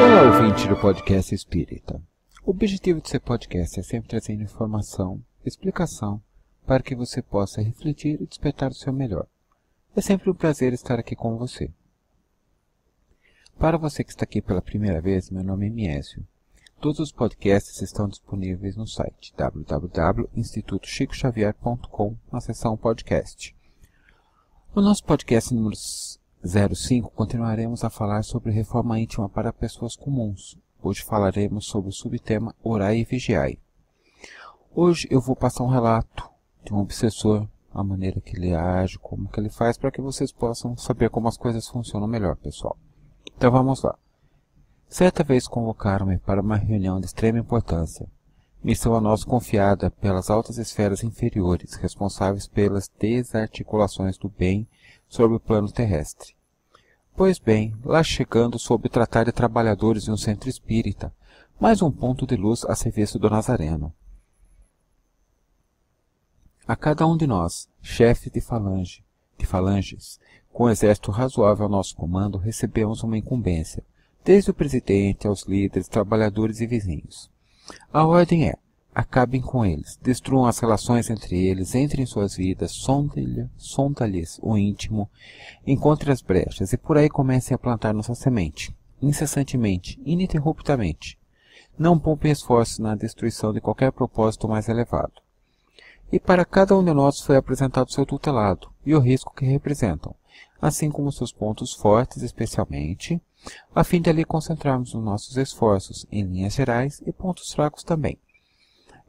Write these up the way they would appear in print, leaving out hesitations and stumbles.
Olá, ouvinte do Podcast Espírita. O objetivo desse podcast é sempre trazer informação, explicação, para que você possa refletir e despertar o seu melhor. É sempre um prazer estar aqui com você. Para você que está aqui pela primeira vez, meu nome é Miésio. Todos os podcasts estão disponíveis no site www.institutochicoxavier.com na seção podcast. No nosso podcast número 05, continuaremos a falar sobre reforma íntima para pessoas comuns. Hoje falaremos sobre o subtema Orai e Vigiai. Hoje eu vou passar um relato de um obsessor, a maneira que ele age, como que ele faz, para que vocês possam saber como as coisas funcionam melhor, pessoal. Então vamos lá. Certa vez convocaram-me para uma reunião de extrema importância, missão a nós confiada pelas altas esferas inferiores, responsáveis pelas desarticulações do bem sobre o plano terrestre. Pois bem, lá chegando soube tratar de trabalhadores de um centro espírita, mais um ponto de luz a serviço do Nazareno. A cada um de nós, chefe de falanges, com um exército razoável ao nosso comando, recebemos uma incumbência, desde o presidente aos líderes, trabalhadores e vizinhos. A ordem é: acabem com eles, destruam as relações entre eles, entrem em suas vidas, sonda-lhes o íntimo, encontrem as brechas e por aí comecem a plantar nossa semente, incessantemente, ininterruptamente. Não poupem esforços na destruição de qualquer propósito mais elevado. E para cada um de nós foi apresentado seu tutelado e o risco que representam, assim como seus pontos fortes especialmente, a fim de ali concentrarmos os nossos esforços em linhas gerais e pontos fracos também.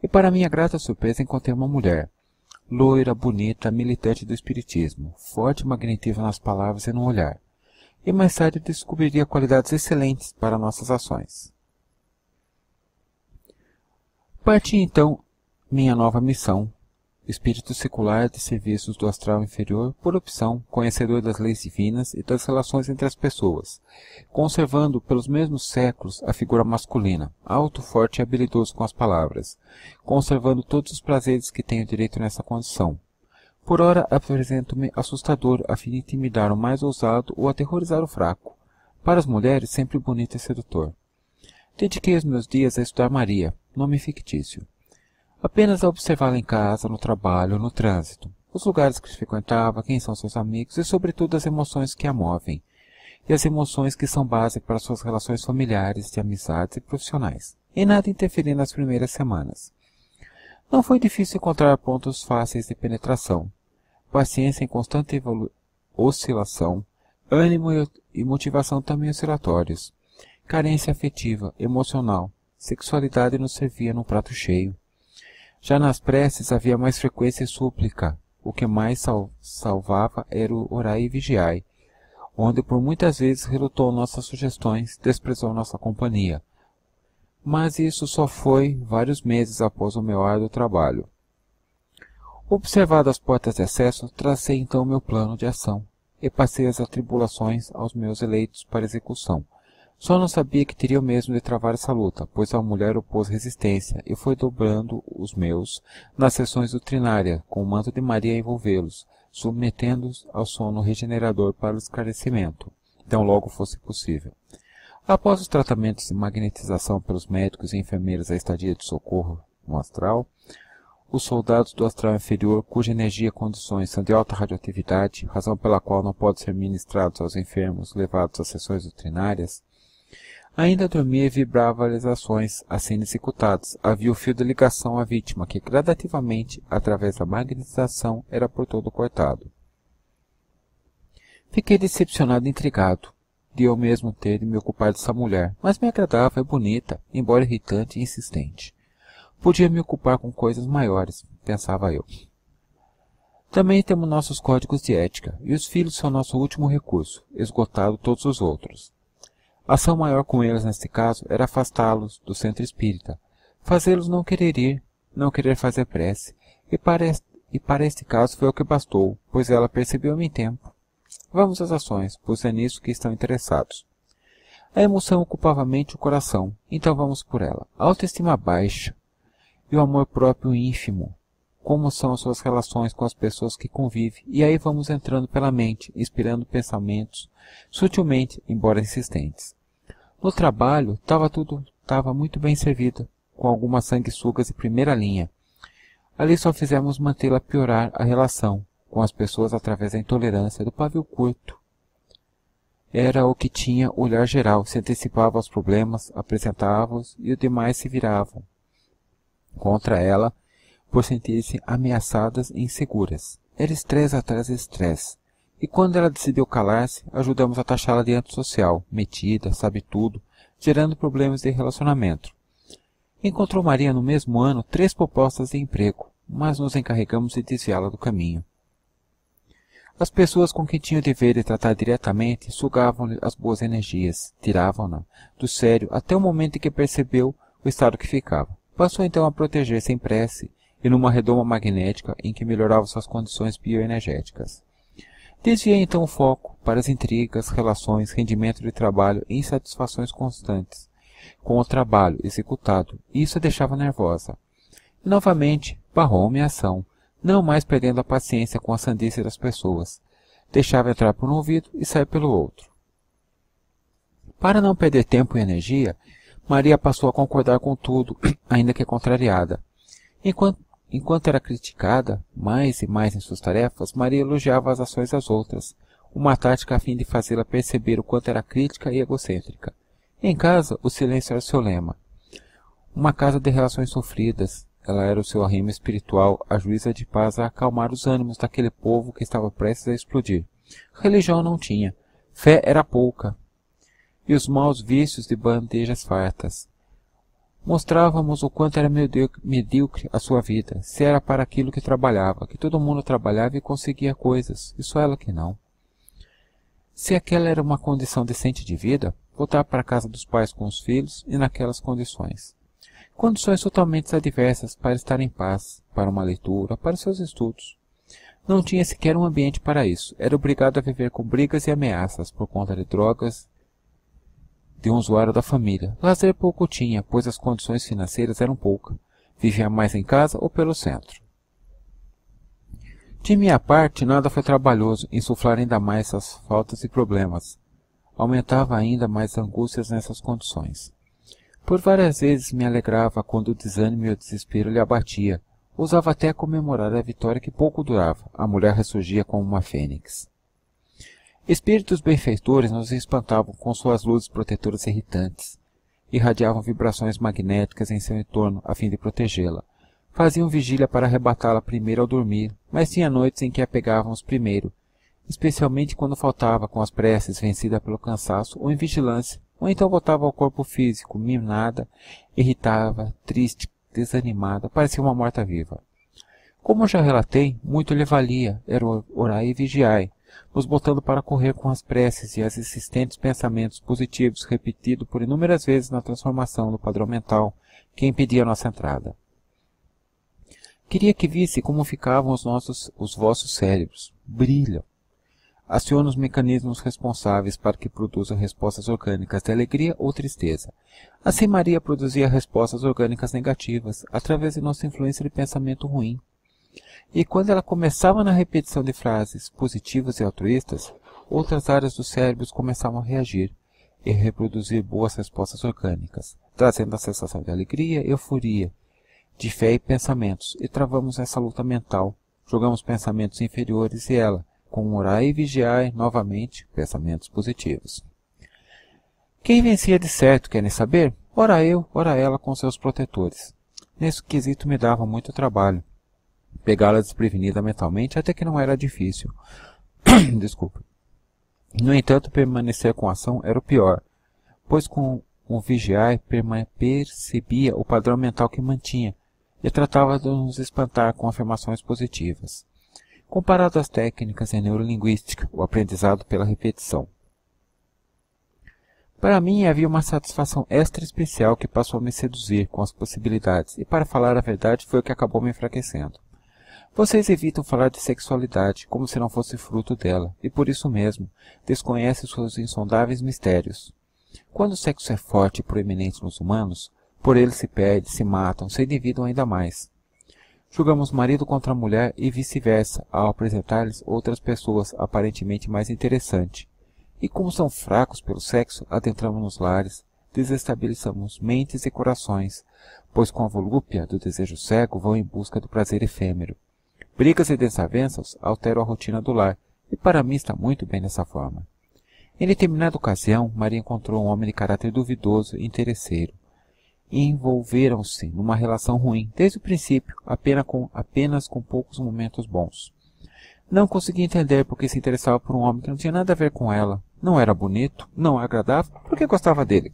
E para minha grata surpresa encontrei uma mulher, loira, bonita, militante do espiritismo, forte e magnetismo nas palavras e no olhar. E mais tarde descobriria qualidades excelentes para nossas ações. Parti então minha nova missão, espírito secular de serviços do astral inferior, por opção, conhecedor das leis divinas e das relações entre as pessoas, conservando pelos mesmos séculos a figura masculina, alto, forte e habilidoso com as palavras, conservando todos os prazeres que tenho direito nessa condição. Por ora apresento-me assustador a fim de intimidar o mais ousado ou aterrorizar o fraco, para as mulheres sempre bonito e sedutor. Dediquei os meus dias a estudar Maria, nome fictício. Apenas a observá-la em casa, no trabalho, no trânsito, os lugares que frequentava, quem são seus amigos e, sobretudo, as emoções que a movem, e as emoções que são base para suas relações familiares, de amizades e profissionais, e nada interferir nas primeiras semanas. Não foi difícil encontrar pontos fáceis de penetração, paciência em constante oscilação, ânimo e motivação também oscilatórios, carência afetiva, emocional, sexualidade nos servia num prato cheio. Já nas preces havia mais frequência e súplica, o que mais salvava era o orai e vigiai, onde por muitas vezes relutou nossas sugestões, desprezou nossa companhia. Mas isso só foi vários meses após o meu árduo trabalho. Observadas as portas de acesso, tracei então meu plano de ação, e passei as atribulações aos meus eleitos para execução. Só não sabia que teria mesmo de travar essa luta, pois a mulher opôs resistência e foi dobrando os meus nas sessões doutrinárias, com o manto de Maria a envolvê-los, submetendo-os ao sono regenerador para o esclarecimento, tão logo fosse possível. Após os tratamentos de magnetização pelos médicos e enfermeiras à estadia de socorro no astral, os soldados do astral inferior, cuja energia e condições são de alta radioatividade, razão pela qual não podem ser ministrados aos enfermos levados às sessões doutrinárias, ainda dormia e vibrava as ações assim executadas. Havia o fio de ligação à vítima, que gradativamente, através da magnetização, era por todo cortado. Fiquei decepcionado e intrigado de eu mesmo ter de me ocupar dessa mulher, mas me agradava e bonita, embora irritante e insistente. Podia me ocupar com coisas maiores, pensava eu. Também temos nossos códigos de ética, e os filhos são nosso último recurso, esgotado todos os outros. A ação maior com eles, neste caso, era afastá-los do centro espírita, fazê-los não querer ir, não querer fazer prece, e para este caso foi o que bastou, pois ela percebeu-me em tempo. Vamos às ações, pois é nisso que estão interessados. A emoção ocupava a mente e o coração, então vamos por ela. A autoestima baixa e o amor próprio ínfimo, como são as suas relações com as pessoas que convive, e aí vamos entrando pela mente, inspirando pensamentos, sutilmente, embora insistentes. No trabalho, estava muito bem servido, com algumas sanguessugas de primeira linha. Ali só fizemos mantê-la piorar a relação com as pessoas através da intolerância do pavio curto. Era o que tinha olhar geral, se antecipava aos problemas, apresentava-os e os demais se viravam contra ela por sentirem-se ameaçadas e inseguras. Era estresse atrás de estresse. E quando ela decidiu calar-se, ajudamos a taxá-la de antissocial, metida, sabe tudo, gerando problemas de relacionamento. Encontrou Maria no mesmo ano 3 propostas de emprego, mas nos encarregamos de desviá-la do caminho. As pessoas com quem tinha o dever de tratar diretamente sugavam-lhe as boas energias, tiravam-na do sério até o momento em que percebeu o estado que ficava. Passou então a proteger sem prece e numa redoma magnética em que melhorava suas condições bioenergéticas. Desviei então o foco para as intrigas, relações, rendimento de trabalho e insatisfações constantes com o trabalho executado, e isso a deixava nervosa. E novamente barrou-me a ação, não mais perdendo a paciência com a sandice das pessoas. Deixava entrar por um ouvido e sair pelo outro. Para não perder tempo e energia, Maria passou a concordar com tudo, ainda que contrariada. Enquanto era criticada mais e mais em suas tarefas, Maria elogiava as ações das outras, uma tática a fim de fazê-la perceber o quanto era crítica e egocêntrica. Em casa, o silêncio era seu lema. Uma casa de relações sofridas, ela era o seu arrimo espiritual, a juíza de paz a acalmar os ânimos daquele povo que estava prestes a explodir. Religião não tinha, fé era pouca, e os maus vícios de bandejas fartas. Mostrávamos o quanto era medíocre a sua vida, se era para aquilo que trabalhava, que todo mundo trabalhava e conseguia coisas, e só ela que não. Se aquela era uma condição decente de vida, voltar para a casa dos pais com os filhos e naquelas condições. Condições totalmente adversas para estar em paz, para uma leitura, para seus estudos. Não tinha sequer um ambiente para isso, era obrigado a viver com brigas e ameaças por conta de drogas, de um usuário da família. Lazer pouco tinha, pois as condições financeiras eram poucas. Vivia mais em casa ou pelo centro. De minha parte, nada foi trabalhoso, insuflar ainda mais essas faltas e problemas. Aumentava ainda mais angústias nessas condições. Por várias vezes me alegrava quando o desânimo e o desespero lhe abatia. Ousava até comemorar a vitória que pouco durava. A mulher ressurgia como uma fênix. Espíritos benfeitores nos espantavam com suas luzes protetoras irritantes. Irradiavam vibrações magnéticas em seu entorno a fim de protegê-la. Faziam vigília para arrebatá-la primeiro ao dormir, mas tinha noites em que a pegávamos primeiro, especialmente quando faltava com as preces, vencida pelo cansaço ou em vigilância, ou então voltava ao corpo físico, minada, irritava, triste, desanimada, parecia uma morta-viva. Como já relatei, muito lhe valia, era orai e vigiai, nos botando para correr com as preces e os insistentes pensamentos positivos repetidos por inúmeras vezes na transformação do padrão mental que impedia nossa entrada. Queria que visse como ficavam os vossos cérebros. Brilham. Aciona os mecanismos responsáveis para que produzam respostas orgânicas de alegria ou tristeza. Assim Maria produzia respostas orgânicas negativas, através de nossa influência de pensamento ruim. E quando ela começava na repetição de frases positivas e altruístas, outras áreas do cérebro começavam a reagir e reproduzir boas respostas orgânicas, trazendo a sensação de alegria e euforia, de fé e pensamentos, e travamos essa luta mental. Jogamos pensamentos inferiores e ela, com orai e vigiai, novamente, pensamentos positivos. Quem vencia de certo, querem saber? Ora eu, ora ela com seus protetores. Nesse quesito me dava muito trabalho. Pegá-la desprevenida mentalmente até que não era difícil. Desculpa. No entanto, permanecer com a ação era o pior, pois com o vigiai percebia o padrão mental que mantinha e tratava de nos espantar com afirmações positivas. Comparado às técnicas em neurolinguística, o aprendizado pela repetição. Para mim havia uma satisfação extra especial que passou a me seduzir com as possibilidades, e para falar a verdade foi o que acabou me enfraquecendo. Vocês evitam falar de sexualidade, como se não fosse fruto dela, e por isso mesmo, desconhecem seus insondáveis mistérios. Quando o sexo é forte e proeminente nos humanos, por ele se perde, se matam, se endividam ainda mais. Julgamos marido contra mulher e vice-versa, ao apresentar-lhes outras pessoas aparentemente mais interessantes. E como são fracos pelo sexo, adentramos nos lares, desestabilizamos mentes e corações, pois com a volúpia do desejo cego vão em busca do prazer efêmero. Brigas e desavenças alteram a rotina do lar, e para mim está muito bem dessa forma. Em determinada ocasião, Maria encontrou um homem de caráter duvidoso e interesseiro, e envolveram-se numa relação ruim, desde o princípio, apenas com poucos momentos bons. Não conseguia entender por que se interessava por um homem que não tinha nada a ver com ela. Não era bonito, não agradável, por que gostava dele?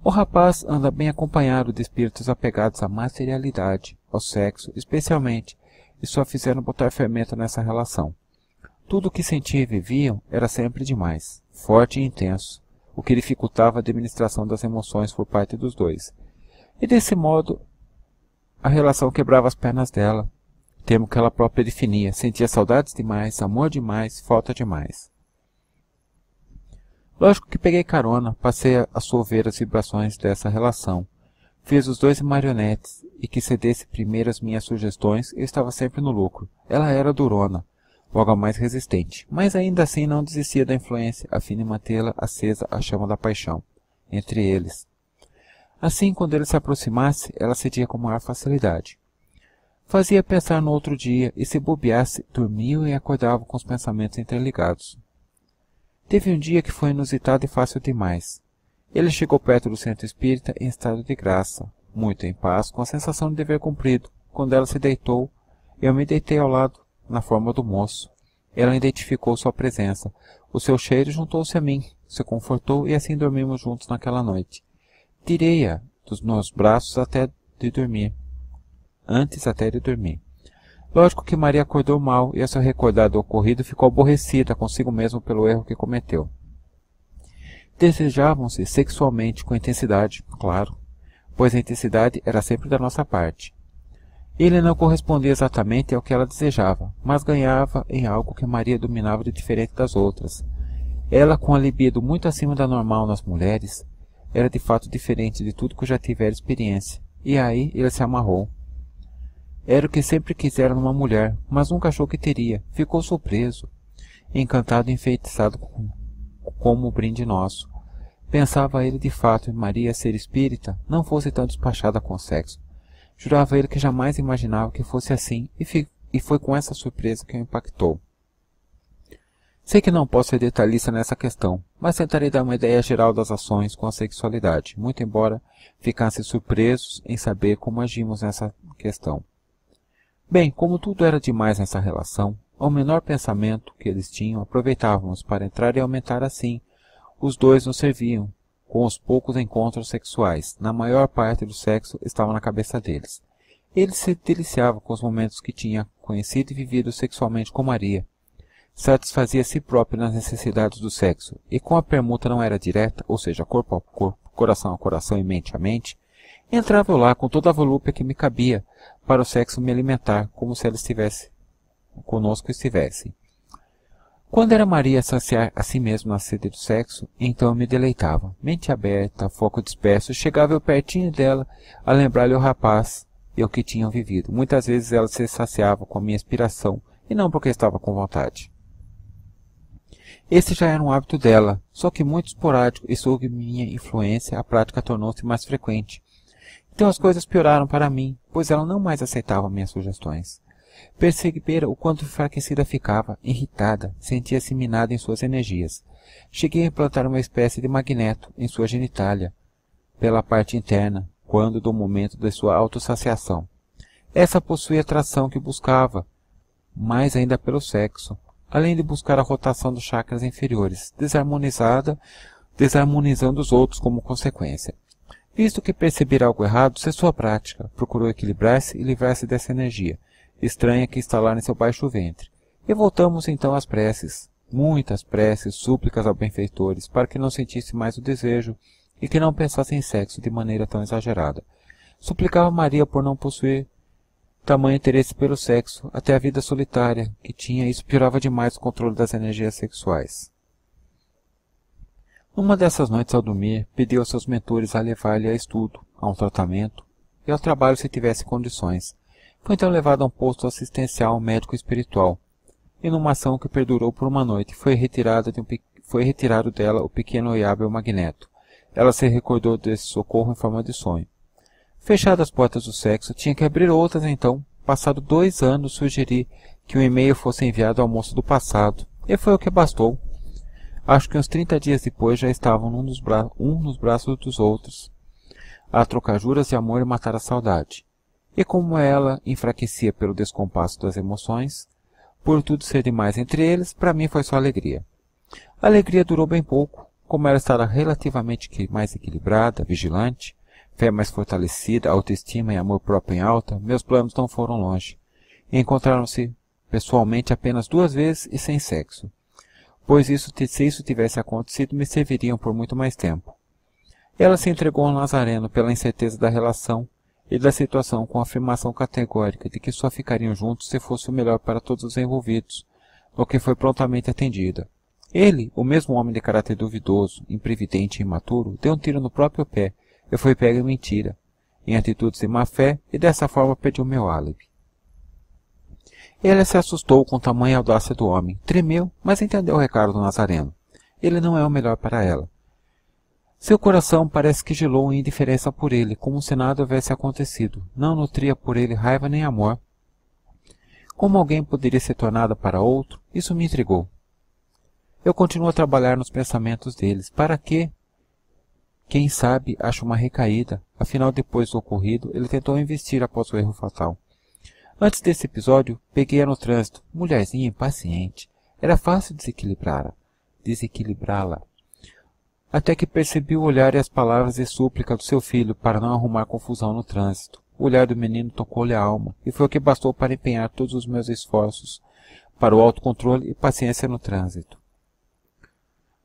O rapaz anda bem acompanhado de espíritos apegados à materialidade, ao sexo, especialmente, e só fizeram botar fermento nessa relação. Tudo o que sentiam e viviam era sempre demais, forte e intenso, o que dificultava a administração das emoções por parte dos dois. E desse modo, a relação quebrava as pernas dela, termo que ela própria definia, sentia saudades demais, amor demais, falta demais. Lógico que peguei carona, passei a solver as vibrações dessa relação. Fiz os dois marionetes, e que cedesse primeiro as minhas sugestões, eu estava sempre no lucro. Ela era durona, logo a mais resistente, mas ainda assim não desistia da influência, a fim de mantê-la acesa a chama da paixão, entre eles. Assim, quando ele se aproximasse, ela cedia com maior facilidade. Fazia pensar no outro dia, e se bobeasse, dormiam e acordavam com os pensamentos interligados. Teve um dia que foi inusitado e fácil demais. Ele chegou perto do centro espírita em estado de graça, muito em paz, com a sensação de dever cumprido. Quando ela se deitou, eu me deitei ao lado, na forma do moço. Ela identificou sua presença. O seu cheiro juntou-se a mim, se confortou e assim dormimos juntos naquela noite. Tirei-a dos meus braços antes até de dormir. Lógico que Maria acordou mal e, ao se recordar do ocorrido, ficou aborrecida consigo mesmo pelo erro que cometeu. Desejavam-se sexualmente com intensidade, claro, pois a intensidade era sempre da nossa parte. Ele não correspondia exatamente ao que ela desejava, mas ganhava em algo que Maria dominava de diferente das outras. Ela, com a libido muito acima da normal nas mulheres, era de fato diferente de tudo que eu já tivera experiência, e aí ele se amarrou. Era o que sempre quisera numa mulher, mas nunca achou que teria. Ficou surpreso, encantado e enfeitiçado como o brinde nosso. Pensava ele de fato em Maria ser espírita, não fosse tão despachada com o sexo. Jurava ele que jamais imaginava que fosse assim, e foi com essa surpresa que o impactou. Sei que não posso ser detalhista nessa questão, mas tentarei dar uma ideia geral das ações com a sexualidade, muito embora ficassem surpresos em saber como agimos nessa questão. Bem, como tudo era demais nessa relação, ao menor pensamento que eles tinham, aproveitávamos para entrar e aumentar assim. Os dois nos serviam, com os poucos encontros sexuais. Na maior parte do sexo estava na cabeça deles. Ele se deliciava com os momentos que tinha conhecido e vivido sexualmente com Maria. Satisfazia a si próprio nas necessidades do sexo, e como a permuta não era direta, ou seja, corpo a corpo, coração a coração e mente a mente, entrava eu lá com toda a volúpia que me cabia, para o sexo me alimentar, como se ela estivesse conosco estivesse. Quando era Maria saciar a si mesma na sede do sexo, então eu me deleitava. Mente aberta, foco disperso, chegava eu pertinho dela a lembrar-lhe o rapaz e o que tinham vivido. Muitas vezes ela se saciava com a minha inspiração, e não porque estava com vontade. Esse já era um hábito dela, só que muito esporádico, e sob minha influência a prática tornou-se mais frequente. Então as coisas pioraram para mim, pois ela não mais aceitava minhas sugestões. Percebera o quanto enfraquecida ficava, irritada, sentia-se minada em suas energias. Cheguei a implantar uma espécie de magneto em sua genitália, pela parte interna, quando do momento de sua autossaciação. Essa possuía a atração que buscava, mais ainda pelo sexo, além de buscar a rotação dos chakras inferiores, desarmonizando os outros como consequência. Visto que percebera algo errado, cessou a prática, procurou equilibrar-se e livrar-se dessa energia estranha que instalara em seu baixo ventre. E voltamos então às preces, muitas preces, súplicas aos benfeitores, para que não sentisse mais o desejo e que não pensasse em sexo de maneira tão exagerada. Suplicava Maria por não possuir tamanho interesse pelo sexo, até a vida solitária que tinha, e isso piorava demais o controle das energias sexuais. Numa dessas noites, ao dormir, pediu aos seus mentores a levar-lhe a estudo, a um tratamento e ao trabalho se tivesse condições. Foi então levado a um posto assistencial médico-espiritual, e numa ação que perdurou por uma noite, foi retirado dela o pequeno e hábil magneto. Ela se recordou desse socorro em forma de sonho. Fechadas as portas do sexo, tinha que abrir outras então. Passado 2 anos, sugeri que um e-mail fosse enviado ao moço do passado, e foi o que bastou. Acho que uns 30 dias depois já estavam um nos braços dos outros, a trocar juras de amor e matar a saudade. E como ela enfraquecia pelo descompasso das emoções, por tudo ser demais entre eles, para mim foi só alegria. A alegria durou bem pouco. Como ela estava relativamente mais equilibrada, vigilante, fé mais fortalecida, autoestima e amor próprio em alta, meus planos não foram longe. E encontraram-se pessoalmente apenas 2 vezes e sem sexo, pois se isso tivesse acontecido, me serviriam por muito mais tempo. Ela se entregou ao Nazareno pela incerteza da relação e da situação, com a afirmação categórica de que só ficariam juntos se fosse o melhor para todos os envolvidos, no que foi prontamente atendida. Ele, o mesmo homem de caráter duvidoso, imprevidente e imaturo, deu um tiro no próprio pé e foi pego em mentira, em atitudes de má fé, e dessa forma perdeu meu álibi. Ela se assustou com tamanha audácia do homem, tremeu, mas entendeu o recado do Nazareno. Ele não é o melhor para ela. Seu coração parece que gelou em indiferença por ele, como se nada houvesse acontecido. Não nutria por ele raiva nem amor. Como alguém poderia ser tornada para outro, isso me intrigou. Eu continuo a trabalhar nos pensamentos deles. Para quê? Quem sabe acha uma recaída. Afinal, depois do ocorrido, ele tentou investir após o erro fatal. Antes desse episódio, peguei-a no trânsito. Mulherzinha impaciente. Era fácil desequilibrá-la. Até que percebi o olhar e as palavras de súplica do seu filho para não arrumar confusão no trânsito. O olhar do menino tocou-lhe a alma, e foi o que bastou para empenhar todos os meus esforços para o autocontrole e paciência no trânsito.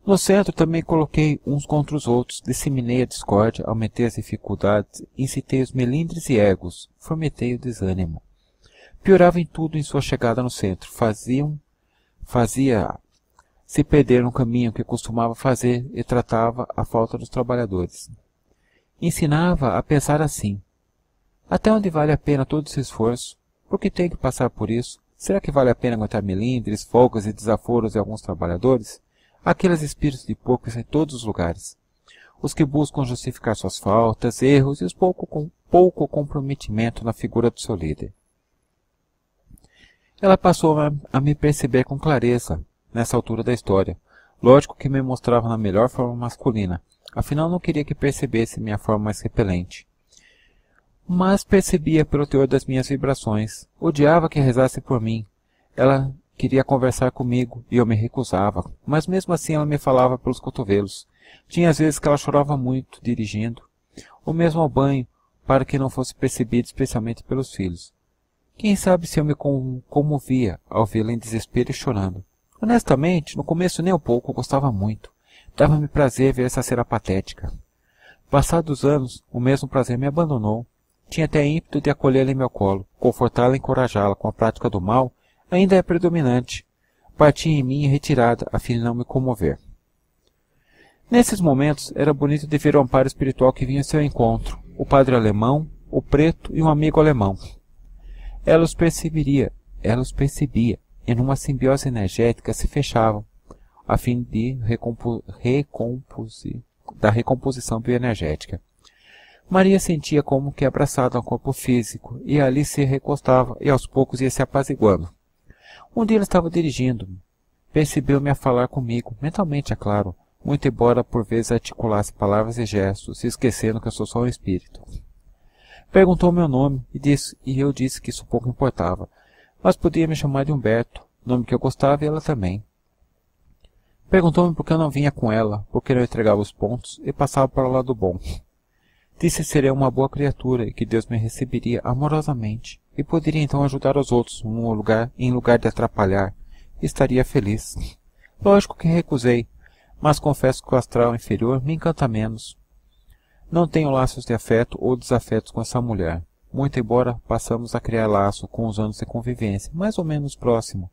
No centro também coloquei uns contra os outros, disseminei a discórdia, aumentei as dificuldades, incitei os melindres e egos, fomentei o desânimo. Piorava em tudo em sua chegada no centro, fazia se perder no caminho que costumava fazer e tratava a falta dos trabalhadores. Ensinava a pensar assim: até onde vale a pena todo esse esforço? Por que tenho que passar por isso? Será que vale a pena aguentar melindres, folgas e desaforos de alguns trabalhadores? Aqueles espíritos de porcos em todos os lugares. Os que buscam justificar suas faltas, erros e os pouco comprometimento na figura do seu líder. Ela passou a me perceber com clareza, nessa altura da história. Lógico que me mostrava na melhor forma masculina. Afinal, não queria que percebesse minha forma mais repelente. Mas percebia pelo teor das minhas vibrações. Odiava que rezasse por mim. Ela queria conversar comigo e eu me recusava, mas mesmo assim ela me falava pelos cotovelos. Tinha às vezes que ela chorava muito, dirigindo, ou mesmo ao banho, para que não fosse percebido, especialmente pelos filhos. Quem sabe se eu me comovia ao vê-la em desespero e chorando. Honestamente, no começo nem um pouco, eu gostava muito. Dava-me prazer ver essa cena patética. Passados anos, o mesmo prazer me abandonou. Tinha até ímpeto de acolhê-la em meu colo, confortá-la e encorajá-la com a prática do mal. Ainda é predominante. Partia em mim retirada, a fim de não me comover. Nesses momentos, era bonito de ver o amparo espiritual que vinha ao seu encontro, o padre alemão, o preto e um amigo alemão. Ela os percebia, e numa simbiose energética se fechavam, a fim de da recomposição bioenergética. Maria sentia como que abraçada ao corpo físico, e ali se recostava, e aos poucos ia se apaziguando. Um dia ela estava dirigindo-me. Percebeu-me a falar comigo, mentalmente, é claro, muito embora por vezes articulasse palavras e gestos, se esquecendo que eu sou só um espírito. Perguntou meu nome, e eu disse que isso pouco importava, mas podia me chamar de Humberto, nome que eu gostava e ela também. Perguntou-me por que eu não vinha com ela, por que não entregava os pontos e passava para o lado bom. Disse que seria uma boa criatura e que Deus me receberia amorosamente, e poderia então ajudar os outros em lugar de atrapalhar, e estaria feliz. Lógico que recusei, mas confesso que o astral inferior me encanta menos. Não tenho laços de afeto ou desafetos com essa mulher, muito embora passamos a criar laço com os anos de convivência, mais ou menos próximo.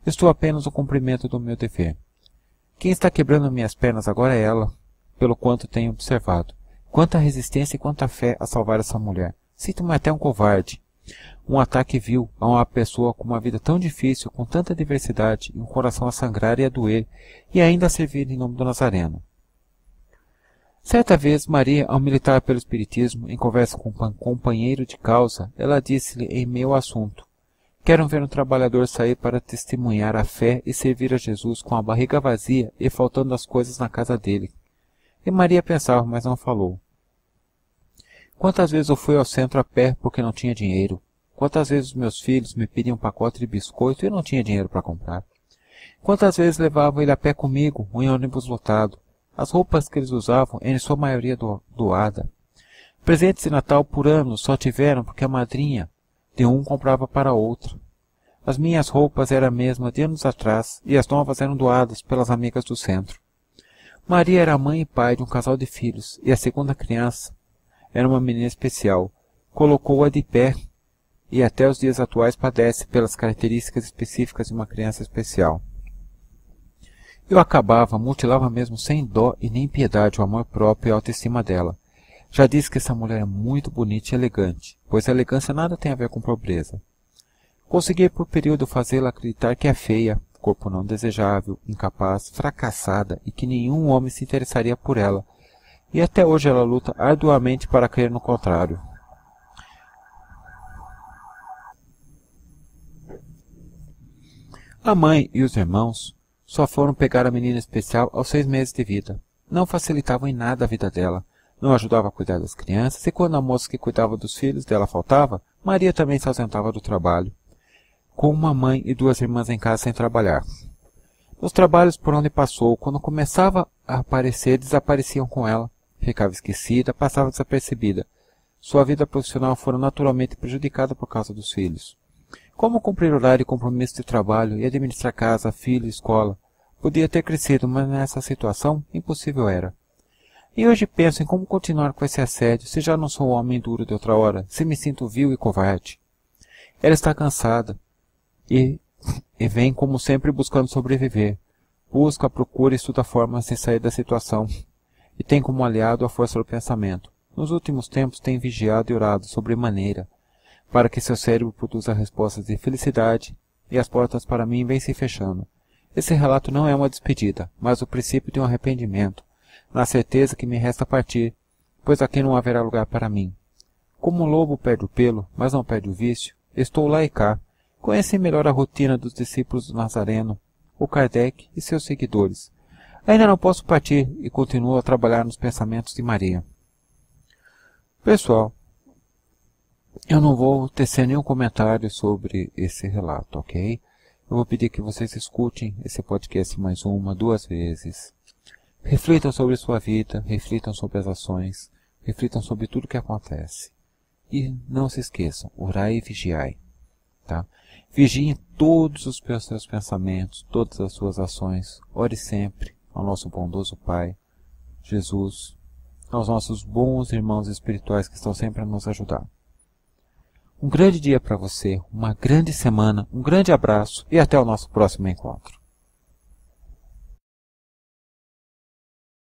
Estou apenas no cumprimento do meu dever. Quem está quebrando minhas pernas agora é ela, pelo quanto tenho observado. Quanta resistência e quanta fé a salvar essa mulher. Sinto-me até um covarde. Um ataque vil a uma pessoa com uma vida tão difícil, com tanta diversidade, e um coração a sangrar e a doer, e ainda a servir em nome do Nazareno. Certa vez, Maria, ao militar pelo Espiritismo, em conversa com um companheiro de causa, ela disse-lhe em meio ao assunto: quero ver um trabalhador sair para testemunhar a fé e servir a Jesus com a barriga vazia e faltando as coisas na casa dele. E Maria pensava, mas não falou. Quantas vezes eu fui ao centro a pé porque não tinha dinheiro? Quantas vezes meus filhos me pediam um pacote de biscoito e eu não tinha dinheiro para comprar? Quantas vezes levava ele a pé comigo, em ônibus lotado? As roupas que eles usavam, em sua maioria doada. Presentes de Natal por ano só tiveram porque a madrinha de um comprava para outro. As minhas roupas eram a mesma de anos atrás e as novas eram doadas pelas amigas do centro. Maria era mãe e pai de um casal de filhos e a segunda criança era uma menina especial. Colocou-a de pé e até os dias atuais padece pelas características específicas de uma criança especial. Eu acabava, mutilava mesmo sem dó e nem piedade o amor próprio e a autoestima dela. Já disse que essa mulher é muito bonita e elegante, pois a elegância nada tem a ver com pobreza. Consegui por período fazê-la acreditar que é feia, corpo não desejável, incapaz, fracassada e que nenhum homem se interessaria por ela, e até hoje ela luta arduamente para crer no contrário. A mãe e os irmãos só foram pegar a menina especial aos 6 meses de vida. Não facilitavam em nada a vida dela, não ajudavam a cuidar das crianças, e quando a moça que cuidava dos filhos dela faltava, Maria também se ausentava do trabalho, com uma mãe e 2 irmãs em casa sem trabalhar. Nos trabalhos por onde passou, quando começava a aparecer, desapareciam com ela, ficava esquecida, passava desapercebida. Sua vida profissional fora naturalmente prejudicada por causa dos filhos. Como cumprir horário e compromisso de trabalho e administrar casa, filho e escola? Podia ter crescido, mas nessa situação impossível era. E hoje penso em como continuar com esse assédio, se já não sou o homem duro de outra hora, se me sinto vil e covarde. Ela está cansada e vem, como sempre, buscando sobreviver. Busca, procura e estuda formas de sair da situação. E tem como aliado a força do pensamento. Nos últimos tempos tem vigiado e orado sobremaneira, para que seu cérebro produza respostas de felicidade, e as portas para mim vêm se fechando. Esse relato não é uma despedida, mas o princípio de um arrependimento, na certeza que me resta partir, pois aqui não haverá lugar para mim. Como um lobo perde o pelo, mas não perde o vício, estou lá e cá. Conheci melhor a rotina dos discípulos do Nazareno, o Kardec e seus seguidores. Ainda não posso partir e continuo a trabalhar nos pensamentos de Maria. Pessoal, eu não vou tecer nenhum comentário sobre esse relato, ok? Eu vou pedir que vocês escutem esse podcast mais 1, 2 vezes. Reflitam sobre sua vida, reflitam sobre as ações, reflitam sobre tudo o que acontece. E não se esqueçam, orai e vigiai. Tá? Vigiem todos os seus pensamentos, todas as suas ações. Ore sempre ao nosso bondoso Pai, Jesus, aos nossos bons irmãos espirituais que estão sempre a nos ajudar. Um grande dia para você, uma grande semana, um grande abraço e até o nosso próximo encontro.